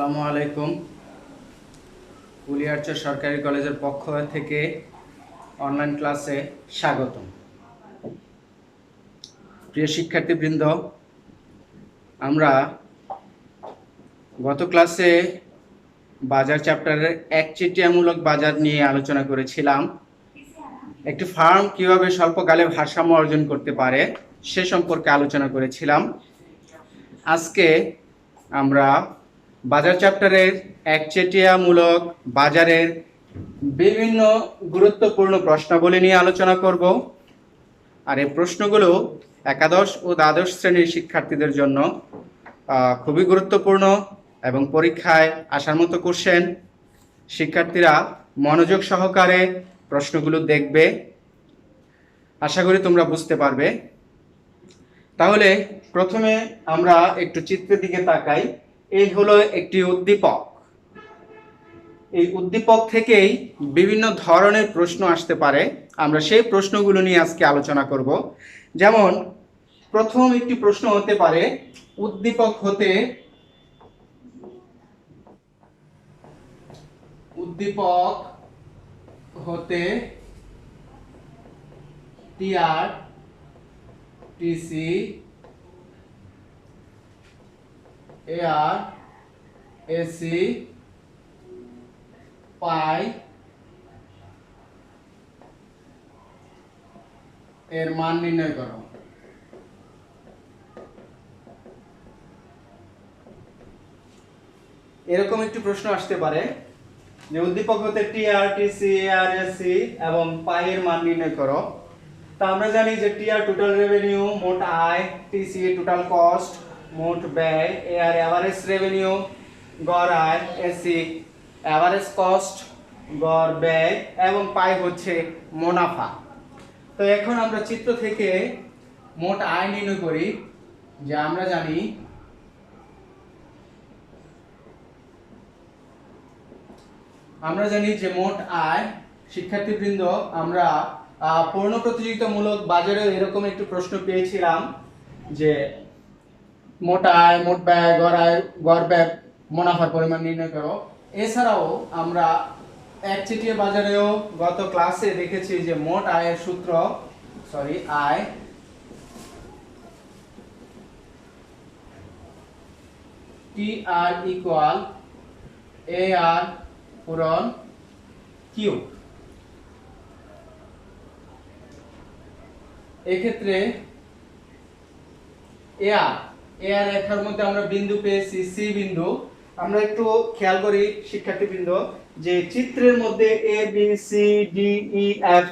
আসসালামু আলাইকুম। কুলিয়ারচর সরকারি কলেজের পক্ষ থেকে অনলাইন ক্লাসে স্বাগতম। প্রিয় শিক্ষার্থীবৃন্দ, আমরা গত ক্লাসে বাজার চ্যাপ্টারের একচেটিয়ামূলক বাজার নিয়ে আলোচনা করেছিলাম। একটি ফার্ম কিভাবে স্বল্পকালে ভারসাম্য অর্জন করতে পারে সে সম্পর্কে আলোচনা করেছিলাম। আজকে আমরা বাজার চ্যাপ্টারের একচেটিয়ামূলক বাজারের বিভিন্ন গুরুত্বপূর্ণ প্রশ্নাবলী নিয়ে আলোচনা করব। আর এই প্রশ্নগুলো একাদশ ও দ্বাদশ শ্রেণীর শিক্ষার্থীদের জন্য খুবই গুরুত্বপূর্ণ এবং পরীক্ষায় আসার মতো কোশ্চেন। শিক্ষার্থীরা মনোযোগ সহকারে প্রশ্নগুলো দেখবে, আশা করি তোমরা বুঝতে পারবে। তাহলে প্রথমে আমরা একটু চিত্রের দিকে তাকাই। এই হলো একটি উদ্দীপক। এই উদ্দীপক থেকেই বিভিন্ন ধরনের প্রশ্ন আসতে পারে। আমরা সেই প্রশ্নগুলো নিয়ে আজকে আলোচনা করব। যেমন প্রথম একটি প্রশ্ন হতে পারে, উদ্দীপক হতে টিআর, টিসি, এআর, এসি, পাই এর মান নির্ণয় করো। এরকম একটি প্রশ্ন আসতে পারে যে উদ্দীপক হতে টিআর, টিসি, এআর, এসি এবং পাই এর মান নির্ণয় করো। তা আমরা জানি যে টিআর টোটাল রেভিনিউ, মোট আয়, টিসি টোটাল কস্ট, মোট ব্যয়, এআর এভারেজ রেভিনিউ, গড় আয়, এসি এভারেজ কস্ট, গড় ব্যয় এবং পাই হচ্ছে মুনাফা। তো এখন আমরা চিত্র থেকে মোট আয় নির্ণয় করি। যে আমরা জানি যে মোট আয়, শিক্ষার্থীবৃন্দ আমরা পূর্ণ প্রতিযোগিতামূলক বাজারে এরকম একটি প্রশ্ন পেয়েছিলাম যে মোট আয়, মোট ব্যয়, গড় আয়, গড় ব্যয়, মুনাফার পরিমাণ নির্ণয় করো। এছাড়াও আমরা একচেটিয়া বাজারেও গত ক্লাসে দেখেছি যে মোট আয়ের সূত্র আয় টি আর ইকুয়াল এ আর পূরণ কিউ। এক্ষেত্রে এআর রেখার মধ্যে আমরা বিন্দু পেয়েছি সি বিন্দু। আমরা একটু খেয়াল করি শিক্ষার্থীবৃন্দ যে চিত্রের মধ্যে A B C D E F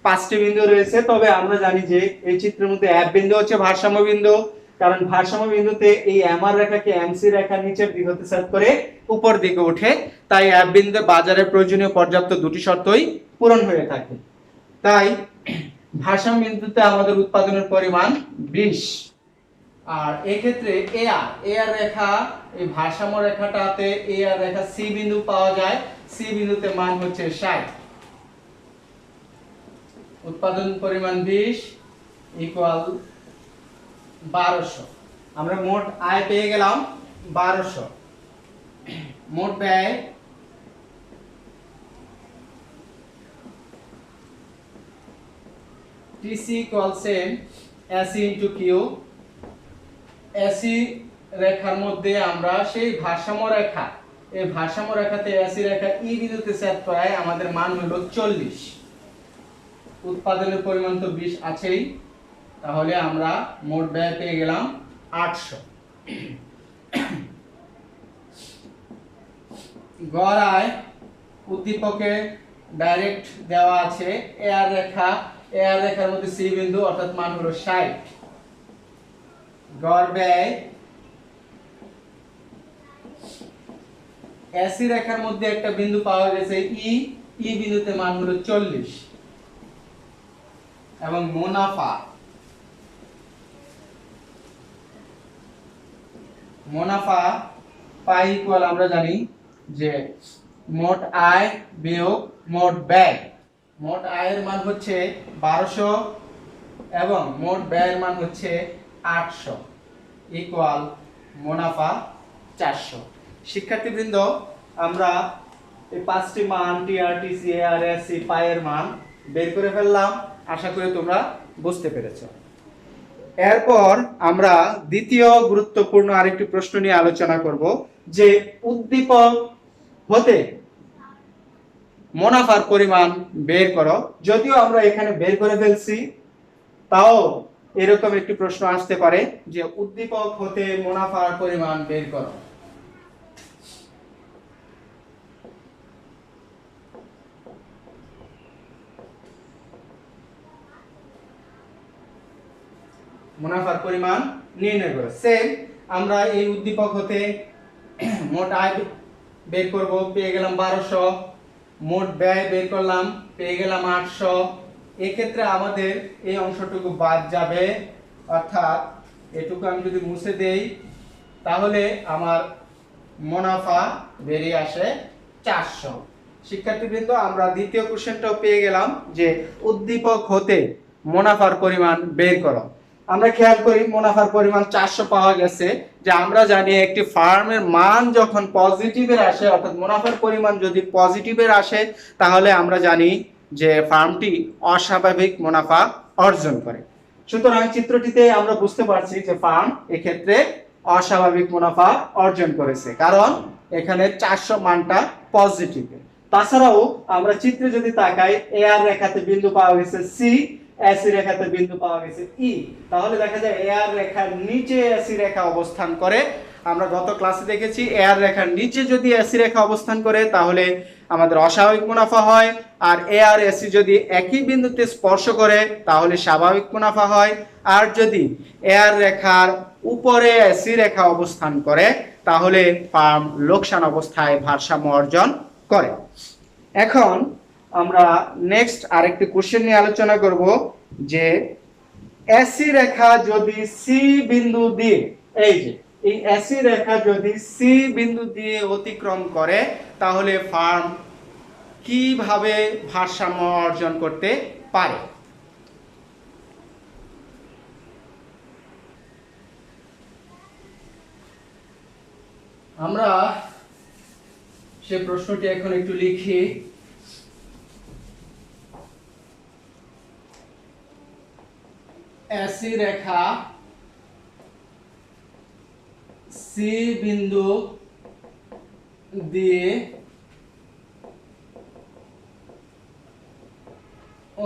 পাঁচটি বিন্দু রয়েছে, তবে আমরা জানি যে এই চিত্রের মধ্যে এফ বিন্দু হচ্ছে ভারসাম্য বিন্দু, কারণ ভারসাম্য বিন্দুতে এই এমআর রেখাকে এমসি রেখা নিচের দিক হতে সেট করে উপর দিকে ওঠে, তাই এফ বিন্দুতে বাজারের প্রয়োজনীয় পর্যাপ্ত দুটি শর্তই পূরণ হয়ে থাকে। তাই ভারসাম্য বিন্দুতে আমাদের উৎপাদনের পরিমাণ 20। আর এই ক্ষেত্রে এআর রেখা, এই ভারসাম্য রেখাটাতে এআর রেখা সি বিন্দু পাওয়া যায়, সি বিন্দুতে মান হচ্ছে 60। উৎপাদন পরিমাণ 20 ইকুয়াল 1200। আমরা মোট আয় পেয়ে গেলাম 1200। মোট ব্যয় TC equal same AC into Q. AC রেখার মধ্যে আমরা সেই ভারসাম্য রেখা, এই ভারসাম্য রেখাতে এসি রেখা ই বিন্দুতে সেট করায় আমাদের মান হলো 40। উৎপাদনের পরিমাণ তো 20 আছেই, তাহলে আমরা মোট ব্যয় পেয়ে গেলাম 800। গড় আয় উদ্দীপকে ডাইরেক্ট দেওয়া আছে, এআর রেখার মধ্যে সি বিন্দু অর্থাৎ মান হলো 60। গড় ব্যয় এসি রেখার মধ্যে একটা বিন্দু পাওয়া গেছে ই বিন্দুতে মান হলো 40 এবং মুনাফা পাই ইকুয়াল আমরা জানি যে মোট আয় বিয়োগ মোট ব্যয়। মোট আয়ের মান হচ্ছে 1200 এবং মোট ব্যয়ের মান হচ্ছে 800 ইকুয়াল মুনাফা 400। শিক্ষার্থীবৃন্দ, আমরা এই 5টি মান টিআর, টিসি, এআর, এসসি, পায়ের মান বের করে ফেললাম। আশা করি তোমরা বুঝতে পেরেছো। এরপর আমরা দ্বিতীয় গুরুত্বপূর্ণ আরেকটি প্রশ্ন নিয়ে আলোচনা করব, যে উদ্দীপক হতে মুনাফার পরিমাণ বের করো। যদিও আমরা এখানে বের করে ফেলছি, তাও এরকম একটি প্রশ্ন আসতে পারে যে উদ্দীপক হতে মুনাফার পরিমাণ বের করো। মুনাফার পরিমাণ নির্ণয় করো। সেম আমরা এই উদ্দীপক হতে মোট আয় বের করব, পেয়ে গেলাম 1200। মোট ব্যয় বের করলাম, পেয়ে গেলাম 800। এক্ষেত্রে আমাদের এই অংশটুকু বাদ যাবে, অর্থাৎ এটুকু আমি যদি মুছে দেই তাহলে আমার মুনাফা বেরিয়ে আসে 400। শিক্ষার্থীবৃন্দ, আমরা দ্বিতীয় কোশ্চেনটাও পেয়ে গেলাম যে উদ্দীপক হতে মুনাফার পরিমাণ বের করো। আমরা খেয়াল করি মুনাফার পরিমাণ 400 পাওয়া গেছে। যে আমরা জানি একটি ফার্মের মান যখন পজিটিভের আসে, অর্থাৎ মুনাফার পরিমাণ যদি পজিটিভের আসে, তাহলে আমরা জানি যে ফার্মটি অস্বাভাবিক মুনাফা অর্জন করে। সুতরাং চিত্রটিতে আমরা বুঝতে পারছি যে ফার্ম এক্ষেত্রে অস্বাভাবিক মুনাফা অর্জন করেছে, কারণ এখানে 400 মানটা পজিটিভ। তাছাড়াও আমরা চিত্রে যদি তাকাই, এআর রেখাতে বিন্দু পাওয়া গেছে সি, এসি রেখাতে বিন্দু পাওয়া গেছে ই। তাহলে দেখা যায় এআর রেখার নিচে এসি রেখা অবস্থান করে। আমরা গত ক্লাসে দেখেছি এআর রেখার নিচে যদি এসি রেখা অবস্থান করে তাহলে আমাদের অস্বাভাবিক মুনাফা হয়, আর এআর এসি যদি একই বিন্দুতে স্পর্শ করে তাহলে স্বাভাবিক মুনাফা হয়। আর যদি এআর রেখার উপরে এসি রেখা অবস্থান করে তাহলে ফার্ম লোকসান অবস্থায় ভারসাম্য অর্জন করে। এখন আমরা নেক্সট আরেকটি কোশ্চেন নিয়ে আলোচনা করব, যে এসি রেখা যদি সি বিন্দু দিয়ে, এই যে এই এসি রেখা যদি সি বিন্দু দিয়ে অতিক্রম করে তাহলে ফার্ম কিভাবে ভারসাম্য অর্জন করতে পারে। আমরা সে প্রশ্নটি এখন একটু লিখি। এসি রেখা সি বিন্দু দিয়ে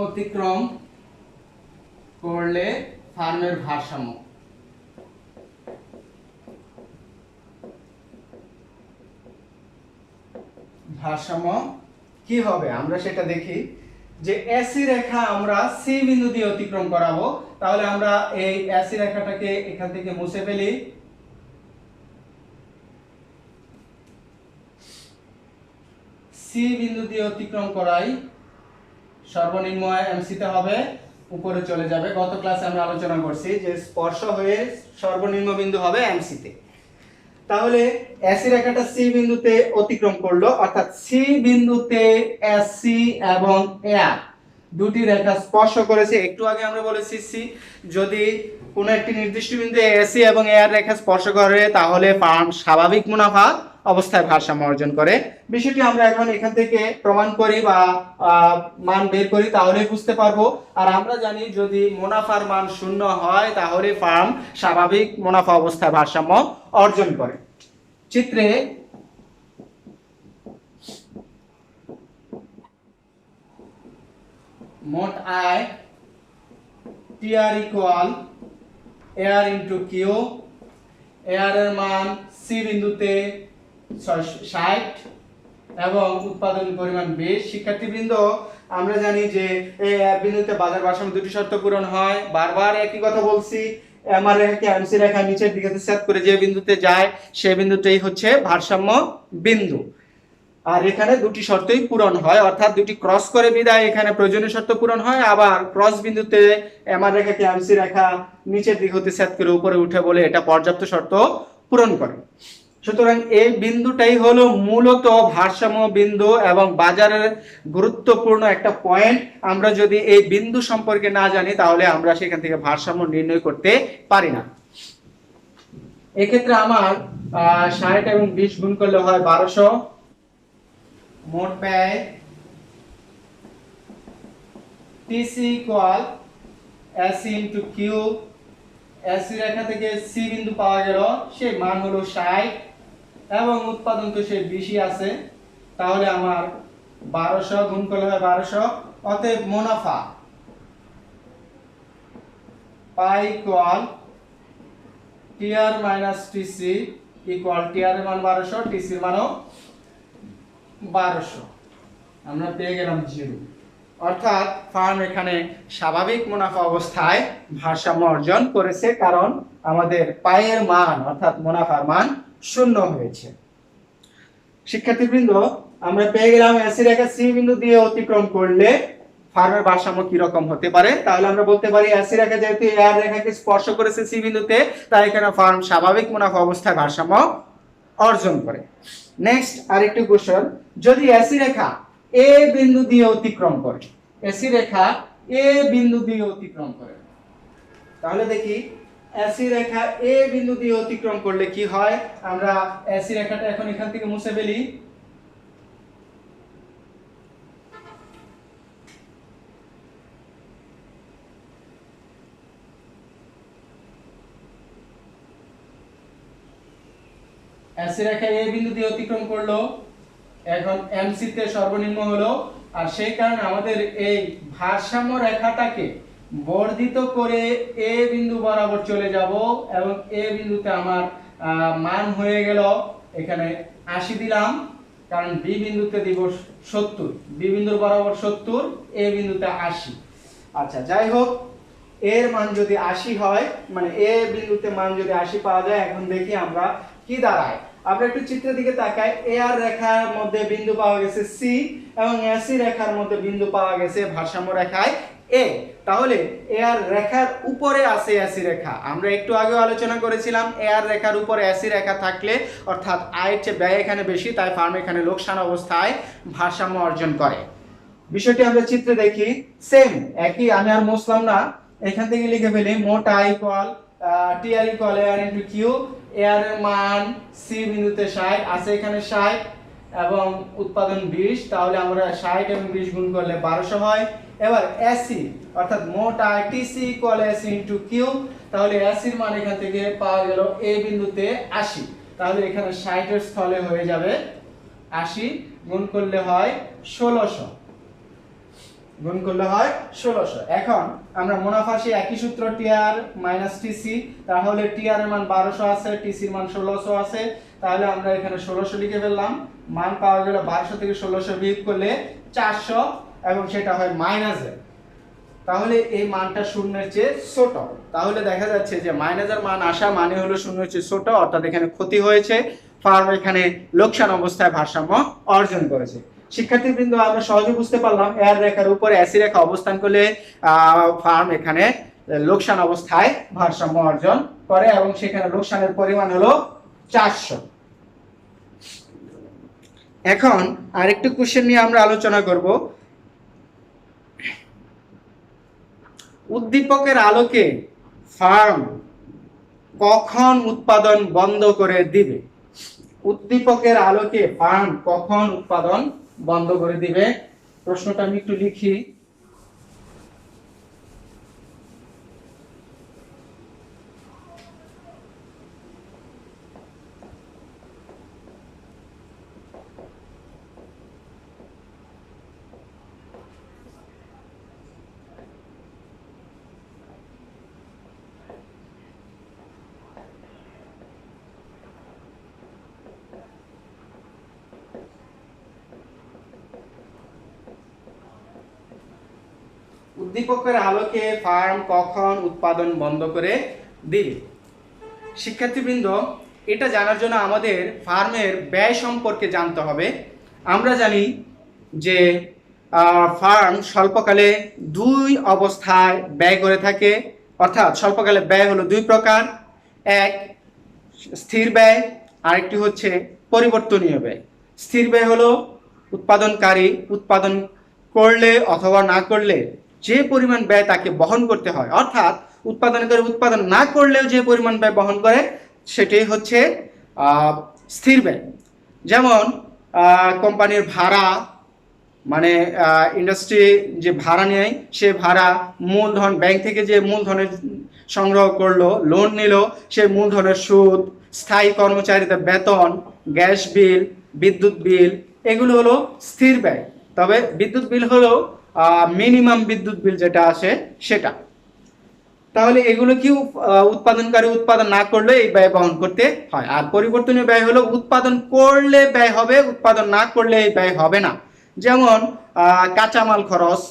অতিক্রম করলে ফার্মের ভারসাম্য কি হবে আমরা সেটা দেখি। যে এসি রেখা আমরা সি বিন্দু দিয়ে অতিক্রম করাবো, তাহলে আমরা এই এসি রেখাটাকে এখান থেকে মুছে ফেলি। সি বিন্দু দিয়ে অতিক্রম করাই, সর্বনিম্ন এমসি তে হবে, উপরে চলে যাবে। গত ক্লাসে আমরা আলোচনা করছি যে স্পর্শ হয়ে সর্বনিম্ন বিন্দু হবে এমসি তে। তাহলে এসি রেখাটা সি বিন্দুতে অতিক্রম করলো, অর্থাৎ সি বিন্দুতে এসি এবং এআর দুটি রেখা স্পর্শ করেছে। একটু আগে আমরা বলেছি সি যদি কোনো একটি নির্দিষ্ট বিন্দুতে এসি এবং এআর রেখা স্পর্শ করে তাহলে ফার্ম স্বাভাবিক মুনাফা অবস্থায় ভারসাম্য অর্জন করে। বিষয়টি আমরা এখন এখান থেকে প্রমাণ করি বা মান বের করি, তাহলে বুঝতে পারবো। আর আমরা জানি যদি মুনাফার মান 0 হয় তাহলে ফার্ম স্বাভাবিক মুনাফা অবস্থায় ভারসাম্য অর্জন করে। চিত্রে মোট আয় TR equal AR into Q. AR এর মান সি বিন্দুতে 60 এবং উৎপাদন পরিমাণ 20। শিক্ষার্থীবৃন্দ, আমরা জানি যে এই বিন্দুতে বাজার ভারসাম্য দুটি শর্ত পূরণ হয়। বারবার একই কথা বলছি, এমআর রেখাকে এমসি রেখা নিচের দিকে সেট করে যে বিন্দুতে যায় সেই বিন্দুটাই হচ্ছে ভারসাম্য বিন্দু। আর এখানে দুটি শর্তই পূরণ হয়, অর্থাৎ দুটি ক্রস করে বিদায় এখানে প্রয়োজনীয় শর্ত পূরণ হয়। আবার ক্রস বিন্দুতে এমআর রেখাকে এমসি রেখা নিচের দিক হতে সেট করে উপরে উঠে বলে এটা পর্যাপ্ত শর্ত পূরণ করে। সুতরাং এই বিন্দুটাই হলো মূলত ভারসাম্য বিন্দু এবং বাজারের গুরুত্বপূর্ণ একটা পয়েন্ট। আমরা যদি এই বিন্দু সম্পর্কে না জানি তাহলে আমরা সেখান থেকে ভারসাম্য নির্ণয় করতে পারি না। এক্ষেত্রে আমার 60 এবং 20 গুণ করলে হয় 1200। মোট ব্যয় TC equal AC into Q. AC রেখা থেকে সি বিন্দু পাওয়া গেল, সেই মান হলো 60 এবং উৎপাদন তো সেই 20ই আছে, তাহলে আমার 1200 গুণ করলে হয় 1200। অতএব মুনাফা pi equal TR minus TC equal TR এর মান 1200, টিসির মানও 1200। আমরা পেয়ে গেলাম 0। অর্থাৎ ফার্ম এখানে স্বাভাবিক মুনাফা অবস্থায় ভারসাম্য অর্জন করেছে, কারণ আমাদের পায়ের মান অর্থাৎ মুনাফার মান 0 হয়েছে। শিক্ষার্থীবৃন্দ, আমরা পেয়ে গেলাম এসি রেখা সি বিন্দু দিয়ে অতিক্রম করলে ফার্মের ভারসাম্য কি রকম হতে পারে। তাহলে আমরা বলতে পারি এসি রেখা যেহেতু আর রেখাকে স্পর্শ করেছে সি বিন্দুতে, তাই এখানে ফার্ম স্বাভাবিক মুনাফা অবস্থায় ভারসাম্য অর্জন করে। নেক্সট আরেকটি কোশ্চেন, যদি এসি রেখা এ বিন্দু দিয়ে অতিক্রম করে, এসি রেখা এ বিন্দু দিয়ে অতিক্রম করে, তাহলে দেখি এসি রেখা এ বিন্দু দিয়ে অতিক্রম করলে কি হয়। আমরা এসি রেখাটা এখন এখান থেকে মুছে ফেলি। এসি রেখা এ বিন্দু দিয়ে অতিক্রম করলো, এখন এমসি তে সর্বনিম্ন হলো, আর সেই কারণে আমাদের এই ভারসাম্য রেখাটাকে বর্ধিত করে এ বিন্দু বরাবর চলে যাব এবং এ বিন্দুতে আমার মান হয়ে গেল এখানে 80 দিলাম, কারণ বি বিন্দুতে দিব 70, বি বিন্দুর বরাবর 70, এ বিন্দুতে 80। আচ্ছা, যাই হোক, এর মান যদি 80 হয়, মানে এ বিন্দুতে মান যদি 80 পাওয়া যায়, এখন দেখি আমরা কি দাঁড়ায়। আমরা একটু চিত্রের দিকে তাকাই। এ আর রেখার মধ্যে বিন্দু পাওয়া গেছে সি এবং এসি রেখার মধ্যে বিন্দু পাওয়া গেছে ভারসাম্য রেখায় এ। তাহলে এ আর রেখার উপরে আছে এসি রেখা। আমরা একটু আগে আলোচনা করেছিলাম এ আর রেখার উপরে এসি রেখা থাকলে অর্থাৎ আয়ের চেয়ে ব্যয় এখানে বেশি, তাই ফার্ম এখানে লোকসান অবস্থায় ভারসাম্য অর্জন করে। বিষয়টি আমরা চিত্রে দেখি। সেম একই, আমি আর মুছলাম না, এখান থেকে লিখে ফেলি। মোট আই equal T R equal A R into Q. A R এর মান সি বিন্দুতে 60 আছে, এখানে 60 এবং উৎপাদন 20, তাহলে আমরা 60 এবং 20 গুণ করলে 1200 হয়। এবার এসি অর্থাৎ মোট আই TC equal AC into Q, তাহলে এসির মান এখান থেকে পাওয়া গেল এ বিন্দুতে 80, তাহলে এখানে 60 এর স্থলে হয়ে যাবে 80, গুণ করলে হয় 1600, গুণ করলে হয় 1600। এখন আমরা মুনাফা সেই একই সূত্র টিআর মাইনাস টিসি, তাহলে টিআর এর মান 1200 আছে, টিসির মান 1600 আছে, তাহলে আমরা এখানে 1600 লিখে ফেললাম। মান পাওয়া গেল 1200 থেকে 1600 বিয়োগ করলে 400 এবং সেটা হয় মাইনাসে, তাহলে এই মানটা শূন্যের চেয়ে ছোট। তাহলে দেখা যাচ্ছে যে মাইনাসের মান আসা মানে হলো শূন্যের চেয়ে ছোট, অর্থাৎ এখানে ক্ষতি হয়েছে, ফার্ম এখানে লোকসান অবস্থায় ভারসাম্য অর্জন করেছে। শিক্ষার্থীবৃন্দ, আমরা সহজে বুঝতে পারলাম এর রেখার উপরে এসি রেখা অবস্থান করলে ফার্ম এখানে লোকসান অবস্থায় ভারসাম্য অর্জন করে এবং সেখানে লোকসানের পরিমাণ হলো 400। এখন আরেকটি কোশ্চেন নিয়ে আমরা আলোচনা করব। উদ্দীপকের আলোকে ফার্ম কখন উৎপাদন বন্ধ করে দিবে? উদ্দীপকের আলোকে ফার্ম কখন উৎপাদন বন্ধ করে দিবে? প্রশ্নটা আমি একটু লিখি। উদ্দীপকের আলোকে ফার্ম কখন উৎপাদন বন্ধ করে দিবে? শিক্ষার্থীবৃন্দ, এটা জানার জন্য আমাদের ফার্মের ব্যয় সম্পর্কে জানতে হবে। আমরা জানি যে ফার্ম স্বল্পকালে দুই অবস্থায় ব্যয় করে থাকে, অর্থাৎ স্বল্পকালে ব্যয় হলো দুই প্রকার, এক স্থির ব্যয়, আরেকটি হচ্ছে পরিবর্তনীয় ব্যয়। স্থির ব্যয় হলো উৎপাদনকারী উৎপাদন করলে অথবা না করলে যে পরিমাণ ব্যয় তাকে বহন করতে হয়, অর্থাৎ উৎপাদনকারী উৎপাদন না করলেও যে পরিমাণ ব্যয় বহন করে সেটাই হচ্ছে স্থির ব্যয়। যেমন কোম্পানির ভাড়া, মানে ইন্ডাস্ট্রি যে ভাড়া নেয় সে ভাড়া, মূলধন ব্যাংক থেকে যে মূলধনের সংগ্রহ করলো, লোন নিল, সেই মূলধনের সুদ, স্থায়ী কর্মচারীদের বেতন, গ্যাস বিল, বিদ্যুৎ বিল, এগুলো হলো স্থির ব্যয়। তবে বিদ্যুৎ বিল হলো মিনিমাম বিদ্যুৎ বিল যেটা আসে সেটা। তাহলে এগুলো কি উৎপাদনকারী উৎপাদন না করলে এই ব্যয় বহন করতে হয়। আর পরিবর্তনীয় ব্যয় হলো উৎপাদন করলে ব্যয় হবে, উৎপাদন না করলে এই ব্যয় হবে না। যেমন কাঁচামাল খরচ,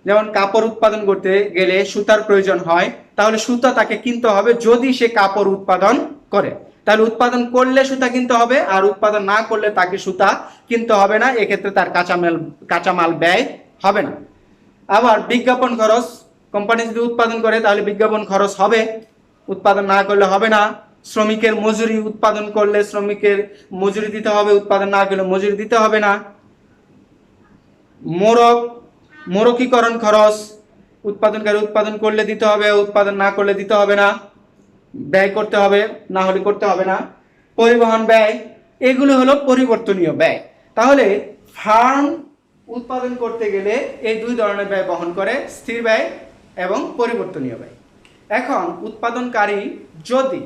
যেমন কাপড় উৎপাদন করতে গেলে সুতার প্রয়োজন হয়, তাহলে সুতা তাকে কিনতে হবে যদি সে কাপড় উৎপাদন করে। তাহলে উৎপাদন করলে সুতা কিনতে হবে, আর উৎপাদন না করলে তাকে সুতা কিনতে হবে না, এক্ষেত্রে তার কাঁচামাল ব্যয় হবে না। আবার বিজ্ঞাপন খরচ, কোম্পানি যদি উৎপাদন করে তাহলে বিজ্ঞাপন খরচ হবে, উৎপাদন না করলে হবে না। শ্রমিকের মজুরি, উৎপাদন করলে শ্রমিকের মজুরি দিতে হবে, উৎপাদন না করলে মজুরি দিতে হবে না। মোড়কীকরণ খরচ, উৎপাদনকারী উৎপাদন করলে দিতে হবে, উৎপাদন না করলে দিতে হবে না, ব্যয় করতে হবে, না হলে করতে হবে না। পরিবহন ব্যয়, এগুলো হলো পরিবর্তনীয় ব্যয়। তাহলে ফার্ম উৎপাদন করতে গেলে এই দুই ধরনের ব্যয় বহন করে, স্থির ব্যয় এবং পরিবর্তনীয় ব্যয়। এখন উৎপাদনকারী যদি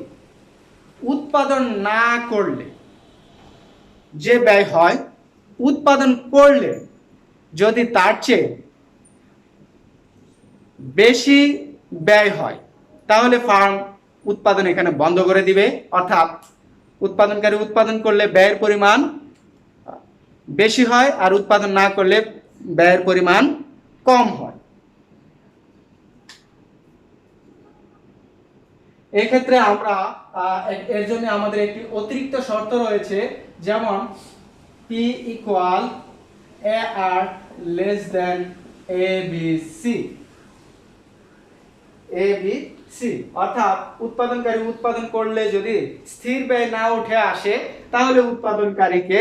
উৎপাদন না করলে যে ব্যয় হয়, উৎপাদন করলে যদি তার চেয়ে বেশি ব্যয় হয়, তাহলে ফার্ম উৎপাদন এখানে বন্ধ করে দিবে। অর্থাৎ উৎপাদনকারী উৎপাদন করলে ব্যয়ের পরিমাণ বেশি হয়, আর উৎপাদন না করলে ব্যয়ের পরিমাণ কম হয়। এক্ষেত্রে আমরা এর জন্য আমাদের একটি অতিরিক্ত শর্ত রয়েছে, যেমন P equal A R less than A B C. A B C অর্থাৎ উৎপাদনকারী উৎপাদন করলে যদি স্থির ব্যয় না উঠে আসে, তাহলে উৎপাদনকারীকে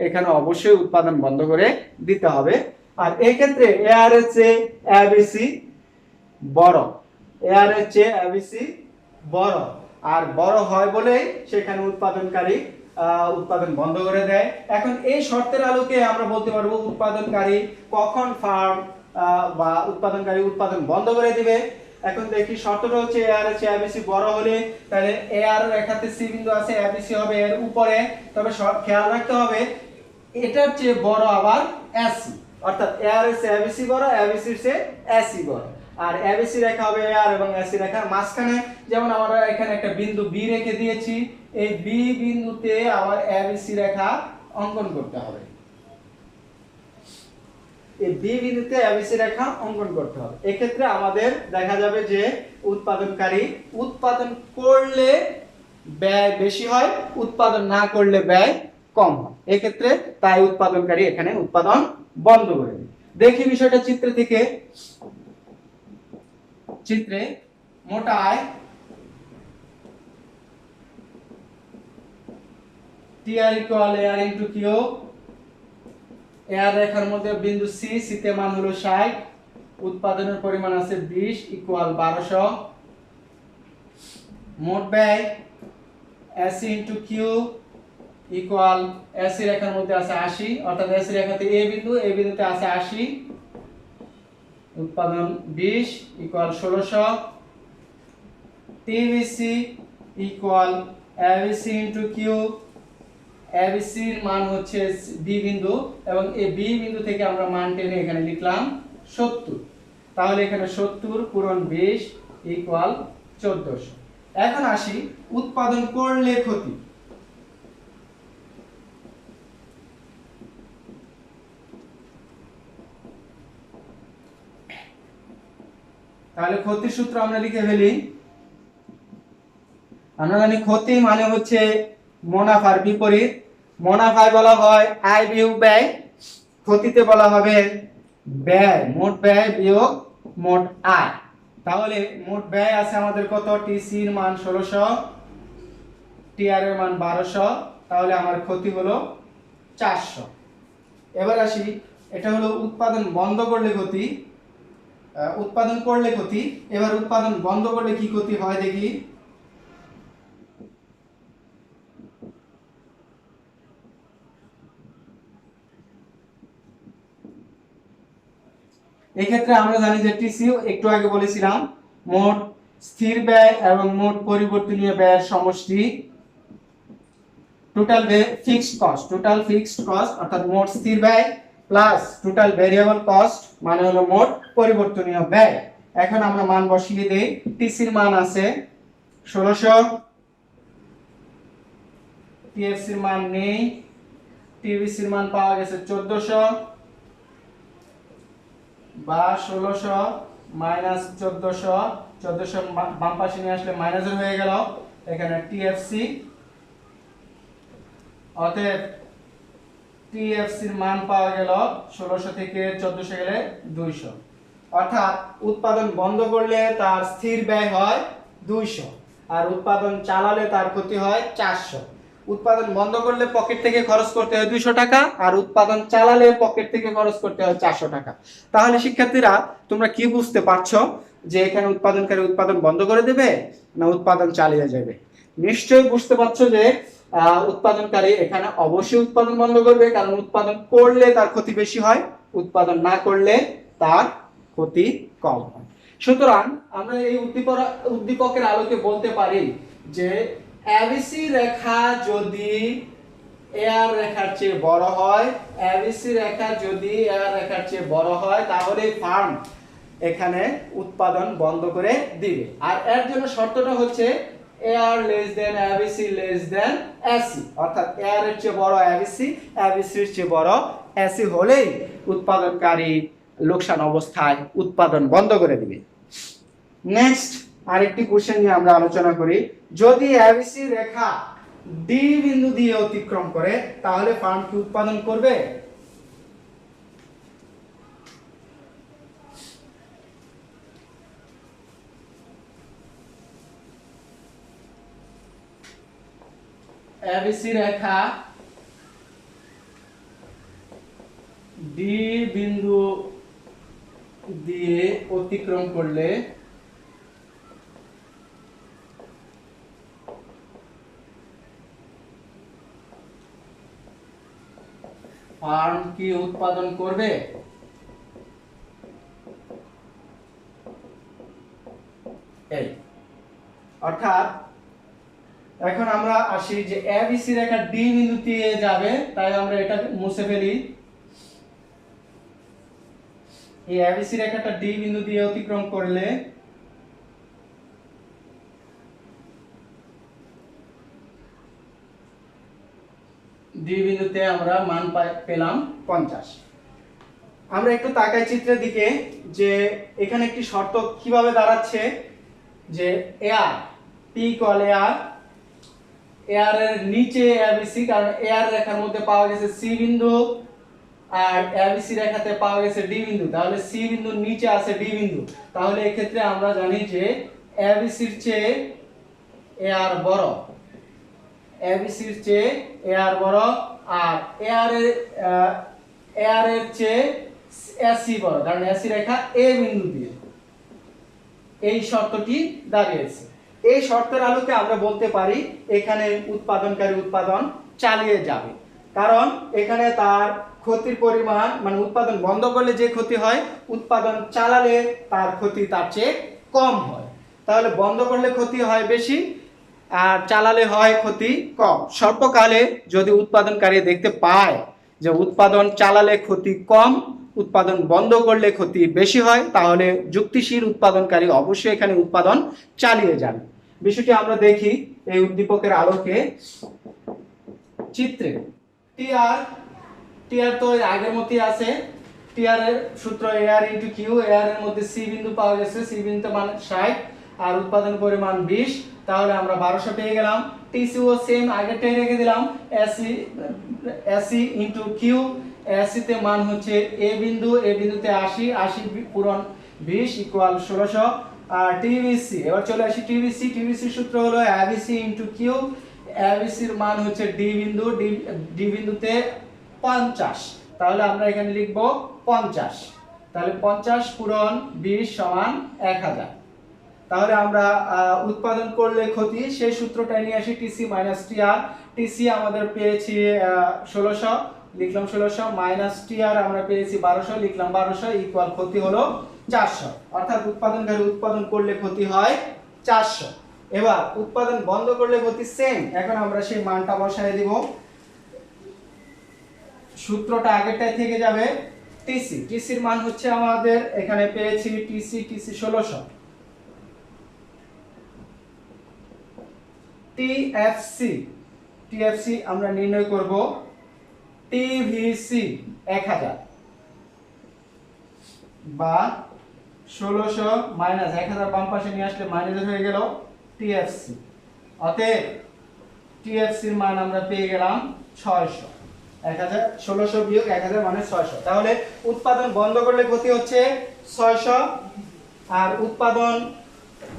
এখানে অবশ্যই উৎপাদন বন্ধ করে দিতে হবে। আর এই ক্ষেত্রে এ আর এর চেয়ে এ বি সি বড়, এ আর এর চেয়ে এ বি সি বড়, আর বড় হয় বলেই সেখানে উৎপাদনকারী উৎপাদন বন্ধ করে দেয়। এখন এই শর্তের আলোকে আমরা বলতে পারবো উৎপাদনকারী কখন ফার্ম বা উৎপাদনকারী উৎপাদন বন্ধ করে দিবে। এখন দেখি শর্তটা হচ্ছে এ আর এর চেয়ে এবিসি বড় হলে, তাহলে এ আর রেখাতে সি বিন্দু আছে, এবিসি হবে এর উপরে। তবে খেয়াল রাখতে হবে এটার চেয়ে বড় আবার এসি, অর্থাৎ এ আর এর চেয়ে এবিসি বড়, এবিসি এর চেয়ে এসি বড়। আর এবিসি রেখা হবে এ আর এবং এসি রেখার মাঝখানে। যেমন আমরা এখানে একটা বিন্দু বি রেখে দিয়েছি, এই বি বিন্দুতে আবার এবিসি রেখা অঙ্কন করতে হবে। এই বি বিন্দুতে এবিসি রেখা অঙ্কন করতে হবে। এক্ষেত্রে আমাদের দেখা যাবে যে উৎপাদনকারী উৎপাদন করলে ব্যয় বেশি হয়, উৎপাদন না করলে ব্যয় কম হয়। এক্ষেত্রে তাই উৎপাদনকারী এখানে উৎপাদন বন্ধ করে দেয়। দেখি বিষয়টা চিত্র থেকে। চিত্রে মোটা আয় টি R equal A R into Q, A আর রেখার মধ্যে বিন্দু সি, সিতে মান হলো 60, উৎপাদনের পরিমাণ আছে 20 ইকুয়াল 1200। মোট ব্যয় AC into Q equal AC রেখার মধ্যে আছে 80, অর্থাৎ এসি রেখাতে এ বিন্দু, এ বিন্দুতে আছে 80, উৎপাদন 20 equal 1600। TVC equal AVC into Q, AVC এর মান হচ্ছে বি বিন্দু, এবং এই বি বিন্দু থেকে আমরা মান টেনে এখানে লিখলাম 70। তাহলে এখানে 70 পূরণ 20 ইকুয়াল 1400। এখন আসি উৎপাদন করলে ক্ষতি। তাহলে ক্ষতির সূত্র আমরা লিখে ফেলি। আমরা জানি ক্ষতি মানে হচ্ছে মুনাফার বিপরীত। মুনাফায় বলা হয় আয় বিয়োগ ব্যয়, ক্ষতিতে বলা হবে ব্যয়, মোট ব্যয় বিয়োগ মোট আয়। তাহলে মোট ব্যয় আছে আমাদের কত, টিসি এর মান 1600, টিআর এর মান 1200, তাহলে আমার ক্ষতি হলো 400। এবার আসি, এটা হলো উৎপাদন বন্ধ করলে ক্ষতি, উৎপাদন করলে ক্ষতি। এবার উৎপাদন বন্ধ করলে কি ক্ষতি হয় দেখি। এক্ষেত্রে আমরা জানি যে টিসিও একটু আগে বলেছিলাম মোট স্থির ব্যয় এবং মোট পরিবর্তনীয় ব্যয়ের সমষ্টি টোটাল ফিক্সড কস্ট অর্থাৎ মোট স্থির ব্যয় প্লাস টোটাল ভেরিয়েবল কস্ট মানে হলো মোট পরিবর্তনীয় ব্যয়। এখন আমরা মান বসিয়ে দেই। টিসির মান আছে 1600, টিএফসির মান নেই, টিভিসির মান পাওয়া গেছে 1400 বা 1600 মাইনাস 1400 বাম পাশে নিয়ে আসলে মাইনাসের হয়ে গেল এখানে টিএফসি। অতএব টিএফসির মান পাওয়া গেল 1600 থেকে 1400 গেলে 200, অর্থাৎ উৎপাদন বন্ধ করলে তার স্থির ব্যয় হয় 200 আর উৎপাদন চালালে তার ক্ষতি হয় 400। উৎপাদন বন্ধ করলে পকেট থেকে খরচ করতে হয় 200 টাকা আর উৎপাদন চালালে পকেট থেকে খরচ করতে হয় 400 টাকা। তাহলে শিক্ষার্থীরা তোমরা কি বুঝতে পারছো যে এখানে উৎপাদনকারী উৎপাদন বন্ধ করে দেবে না উৎপাদন চালিয়ে যাবে? নিশ্চয়ই বুঝতে পারছো যে উৎপাদনকারী এখানে অবশ্যই উৎপাদন বন্ধ করবে, কারণ উৎপাদন করলে তার ক্ষতি বেশি হয়, উৎপাদন না করলে তার ক্ষতি কম হয়। সুতরাং আমরা এই উদ্দীপকের আলোকে বলতে পারি যে এবিসি রেখা যদি এআর রেখার চেয়ে বড় হয়, এবিসি রেখা যদি এআর রেখার চেয়ে বড় হয় তাহলে ফার্ম এখানে উৎপাদন বন্ধ করে দিবে। আর এর জন্য শর্তটা হচ্ছে AR less than ABC less than AC, অর্থাৎ AR এর চেয়ে বড় ABC, ABC এর চেয়ে বড় AC হলেই উৎপাদনকারী লোকসান অবস্থায় উৎপাদন বন্ধ করে দিবে। নেক্সট আরেকটি কোশ্চেন নিয়ে আমরা আলোচনা করি। যদি ABC রেখা D বিন্দু দিয়ে অতিক্রম করে তাহলে ফার্ম কি উৎপাদন করবে? ABC রেখা D বিন্দু দিয়ে অতিক্রম করলে ফার্ম কি উৎপাদন করবে? এই অর্থাৎ এখন আমরা আসি যে ABC রেখা D বিন্দু দিয়ে যাবে, তাই আমরা এটা মুছে ফেলি। এই ABC রেখাটা D বিন্দু দিয়ে অতিক্রম করলে D বিন্দুতে আমরা মান পেলাম 50। আমরা একটু তাকাই চিত্রের দিকে যে এখানে একটি শর্ত কিভাবে দাঁড়াচ্ছে যে AR P ইকুয়াল AR এর নিচে ABC, কারণ AR রেখার মধ্যে পাওয়া গেছে C বিন্দু আর ABC রেখাতে পাওয়া গেছে D বিন্দু, তাহলে C বিন্দুর নিচে আছে D বিন্দু। তাহলে এই ক্ষেত্রে আমরা জানি যে ABC এর চেয়ে AR বড়, ABC এর চেয়ে AR বড় আর AR এর চেয়ে AC বড়, কারণ AC রেখা A বিন্দু দিয়ে। এই শর্তটি দাঁড়িয়েছে। এই শর্তের আলোকে আমরা বলতে পারি এখানে উৎপাদনকারী উৎপাদন চালিয়ে যাবে, কারণ এখানে তার ক্ষতির পরিমাণ মানে উৎপাদন বন্ধ করলে যে ক্ষতি হয় উৎপাদন চালালে তার ক্ষতি তার চেয়ে কম হয়। তাহলে বন্ধ করলে ক্ষতি হয় বেশি আর চালালে হয় ক্ষতি কম। স্বল্পকালে যদি উৎপাদনকারী দেখতে পায় যে উৎপাদন চালালে ক্ষতি কম, উৎপাদন বন্ধ করলে ক্ষতি বেশি হয়, তাহলে যুক্তিশীল উৎপাদনকারী অবশ্যই এখানে উৎপাদন চালিয়ে যাবে। বিষয়টি আমরা দেখি এই উদ্দীপকের আলোকে চিত্রে। টিআর তো আগের মতই আছে। টিআর এর সূত্র AR * Q, AR এর মধ্যে C বিন্দু পাওয়া গেছে, C বিন্দুতে মান 60 আর উৎপাদন পরিমাণ 20, তাহলে আমরা 1200 পেয়ে গেলাম। টিসিও সেম আগেরটাই রেখে দিলাম, AC * Q, AC তে মান হচ্ছে A বিন্দুতে 80 পূরণ 20 ইকুয়াল 1600। আর টিভিসি, এবার চলে আসি টিভিসি সূত্র হলো ABC * Q, ABC এর মান হচ্ছে D বিন্দুতে 50, তাহলে আমরা এখানে লিখব 50, তাহলে 50 পূরণ 20 সমান 1000। তাহলে আমরা উৎপাদন করলে ক্ষতি সেই সূত্রটা নিয়ে আসি, TC - TR। TC আমাদের পেয়েছি 1600 লিখলাম 1600 মাইনাস টি আর আমরা পেয়েছি 1200, লিখলাম 1200 ইকুয়াল ক্ষতি হলো 400। অর্থাৎ উৎপাদনকারী উৎপাদন করলে ক্ষতি হয় 400। এবার উৎপাদন বন্ধ করলে ক্ষতি সেম। এখন আমরা সেই মানটা বসায় দিব, সূত্রটা আগেরটাই থেকে যাবে। টিসির মান হচ্ছে আমাদের এখানে পেয়েছি টিসি 1600, টিএফসি আমরা নির্ণয় করব টিভিসি 1000 বা 1600 মাইনাস 1000 বাম পাশে নিয়ে আসলে মাইনাস হয়ে গেল টিএফসি। অতএব টিএফসির মান আমরা পেয়ে গেলাম 600। 1600 বিয়োগ 1000 মানে 600। তাহলে উৎপাদন বন্ধ করলে ক্ষতি হচ্ছে 600 আর উৎপাদন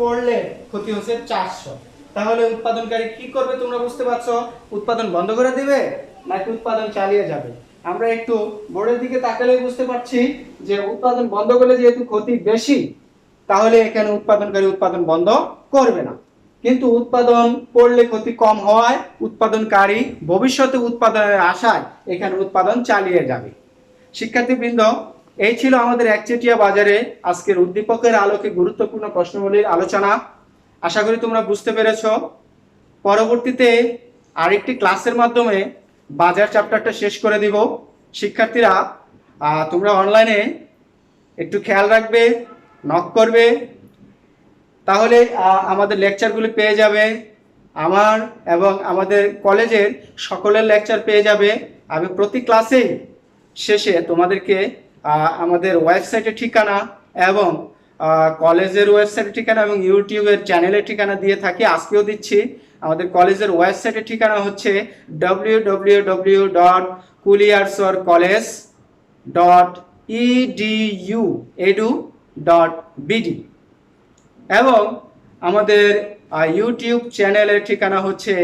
করলে ক্ষতি হচ্ছে 400। তাহলে উৎপাদনকারী কি করবে তোমরা বুঝতে পারছো? উৎপাদন বন্ধ করে দিবে নাকি উৎপাদন চালিয়ে যাবে? আমরা একটু বোর্ডের দিকে তাকালেই বুঝতে পারছি যে উৎপাদন বন্ধ করলে যেহেতু ক্ষতি বেশি, তাহলে এখানে উৎপাদনকারী উৎপাদন বন্ধ করবে না। কিন্তু উৎপাদন করলে ক্ষতি কম হওয়ায় উৎপাদনকারী ভবিষ্যতে উৎপাদনের আশায় এখানে উৎপাদন চালিয়ে যাবে। শিক্ষার্থীবৃন্দ, এই ছিল আমাদের একচেটিয়া বাজারে আজকের উদ্দীপকের আলোকে গুরুত্বপূর্ণ প্রশ্নগুলির আলোচনা। আশা করি তোমরা বুঝতে পেরেছো। পরবর্তীতে আরেকটি ক্লাসের মাধ্যমে বাজার চ্যাপ্টারটা শেষ করে দিব। শিক্ষার্থীরা তোমরা অনলাইনে একটু খেয়াল রাখবে, নক করবে, তাহলে আমাদের লেকচারগুলি পেয়ে যাবে। আমার এবং আমাদের কলেজের সকলের লেকচার পেয়ে যাবে। আমি প্রতি ক্লাসেই শেষে তোমাদেরকে আমাদের ওয়েবসাইটের ঠিকানা এবং কলেজের ওয়েবসাইটের ঠিকানা এবং ইউটিউবের চ্যানেলের ঠিকানা দিয়ে থাকি, আজকেও দিচ্ছি। আমাদের কলেজের ওয়েবসাইটের ঠিকানা হচ্ছে www.kuliarsorcollege.edu.bd এবং আমাদের ইউটিউব চ্যানেলের ঠিকানা হচ্ছে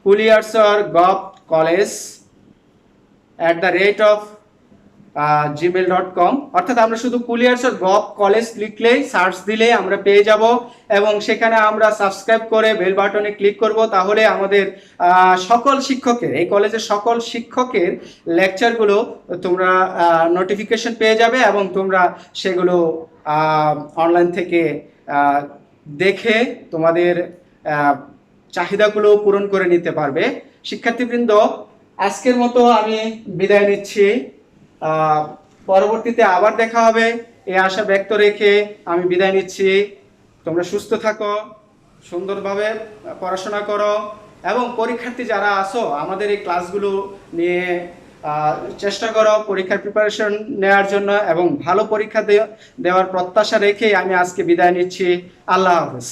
kuliarsor.college@gmail.com। অর্থাৎ আমরা শুধু কুলিয়ারসর গভ কলেজ লিখলেই, সার্চ দিলে আমরা পেয়ে যাব এবং সেখানে আমরা সাবস্ক্রাইব করে বেল বাটনে ক্লিক করব। তাহলে আমাদের সকল শিক্ষকের, এই কলেজের সকল শিক্ষকের লেকচারগুলো তোমরা নোটিফিকেশন পেয়ে যাবে এবং তোমরা সেগুলো অনলাইন থেকে দেখে তোমাদের চাহিদাগুলো পূরণ করে নিতে পারবে। শিক্ষার্থীবৃন্দ, আজকের মতো আমি বিদায় নিচ্ছি। পরবর্তীতে আবার দেখা হবে এই আশা ব্যক্ত রেখে আমি বিদায় নিচ্ছি। তোমরা সুস্থ থাকো, সুন্দরভাবে পড়াশোনা করো এবং পরীক্ষার্থী যারা আসো আমাদের এই ক্লাসগুলো নিয়ে চেষ্টা করো পরীক্ষার প্রিপারেশন নেওয়ার জন্য এবং ভালো পরীক্ষা দেওয়ার প্রত্যাশা রেখে আমি আজকে বিদায় নিচ্ছি। আল্লাহ হাফেজ।